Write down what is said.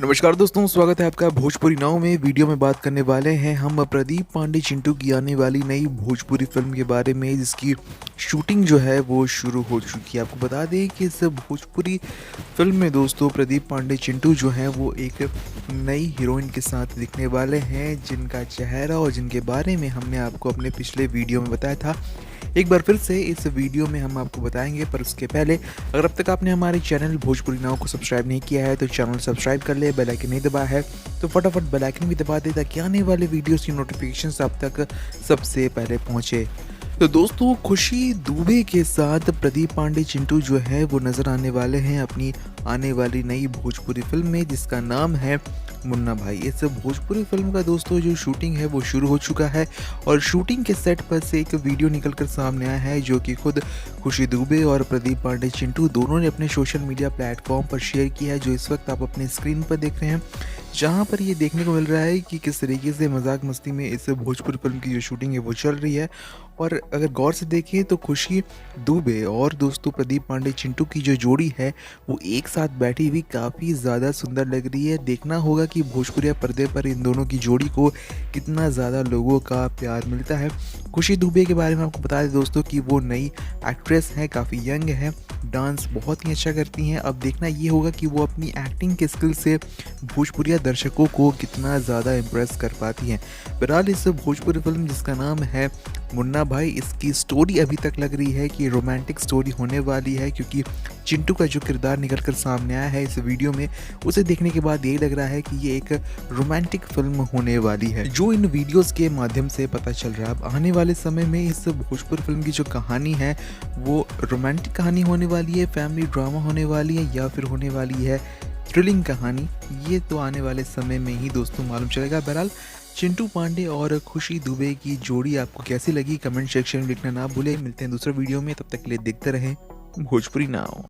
नमस्कार दोस्तों, स्वागत है आपका भोजपुरी नाव में। वीडियो में बात करने वाले हैं हम प्रदीप पांडे चिंटू की आने वाली नई भोजपुरी फिल्म के बारे में, जिसकी शूटिंग जो है वो शुरू हो चुकी है। आपको बता दें कि इस भोजपुरी फिल्म में दोस्तों प्रदीप पांडे चिंटू जो हैं वो एक नई हीरोइन के साथ दिखने वाले हैं, जिनका चेहरा और जिनके बारे में हमने आपको अपने पिछले वीडियो में बताया था। एक बार फिर से इस वीडियो में हम आपको बताएंगे, पर उसके पहले अगर अब तक आपने हमारे चैनल भोजपुरी नाव को सब्सक्राइब नहीं किया है तो चैनल सब्सक्राइब कर ले, बेल आइकन नहीं दबाया है तो फटाफट बेल आइकन भी दबा दे, ताकि आने वाले वीडियोस की नोटिफिकेशन आप तक सबसे पहले पहुंचे। तो दोस्तों, खुशी दुबे के साथ प्रदीप पांडे चिंटू जो है वो नज़र आने वाले हैं अपनी आने वाली नई भोजपुरी फिल्म में, जिसका नाम है मुन्ना भाई। इस भोजपुरी फिल्म का दोस्तों जो शूटिंग है वो शुरू हो चुका है, और शूटिंग के सेट पर से एक वीडियो निकल कर सामने आया है, जो कि खुद खुशी दुबे और प्रदीप पांडे चिंटू दोनों ने अपने सोशल मीडिया प्लेटफॉर्म पर शेयर किया है, जो इस वक्त आप अपने स्क्रीन पर देख रहे हैं। जहां पर ये देखने को मिल रहा है कि किस तरीके से मजाक मस्ती में इस भोजपुरी फिल्म की जो शूटिंग है वो चल रही है। और अगर गौर से देखें तो खुशी दुबे और दोस्तों प्रदीप पांडे चिंटू की जो जोड़ी है वो एक साथ बैठी हुई काफ़ी ज़्यादा सुंदर लग रही है। देखना होगा कि भोजपुरिया पर्दे पर इन दोनों की जोड़ी को कितना ज़्यादा लोगों का प्यार मिलता है। खुशी दुबे के बारे में आपको बता दें दोस्तों कि वो नई एक्ट्रेस हैं, काफ़ी यंग है, डांस बहुत ही अच्छा करती हैं। अब देखना ये होगा कि वो अपनी एक्टिंग के स्किल से भोजपुरिया दर्शकों को कितना ज़्यादा इम्प्रेस कर पाती हैं। बहरहाल इस भोजपुरी फिल्म जिसका नाम है मुन्ना भाई, इसकी स्टोरी अभी तक लग रही है कि रोमांटिक स्टोरी होने वाली है, क्योंकि चिंटू का जो किरदार निकल कर सामने आया है इस वीडियो में, उसे देखने के बाद यही लग रहा है कि ये एक रोमांटिक फिल्म होने वाली है, जो इन वीडियोस के माध्यम से पता चल रहा है। अब आने वाले समय में इस भोजपुरी फिल्म की जो कहानी है वो रोमांटिक कहानी होने वाली है, फैमिली ड्रामा होने वाली है, या फिर होने वाली है थ्रिलिंग कहानी, ये तो आने वाले समय में ही दोस्तों मालूम चलेगा। बहरहाल चिंटू पांडे और खुशी दुबे की जोड़ी आपको कैसी लगी, कमेंट सेक्शन में लिखना ना भूले। मिलते हैं दूसरे वीडियो में, तब तक के लिए देखते रहें भोजपुरी नाव।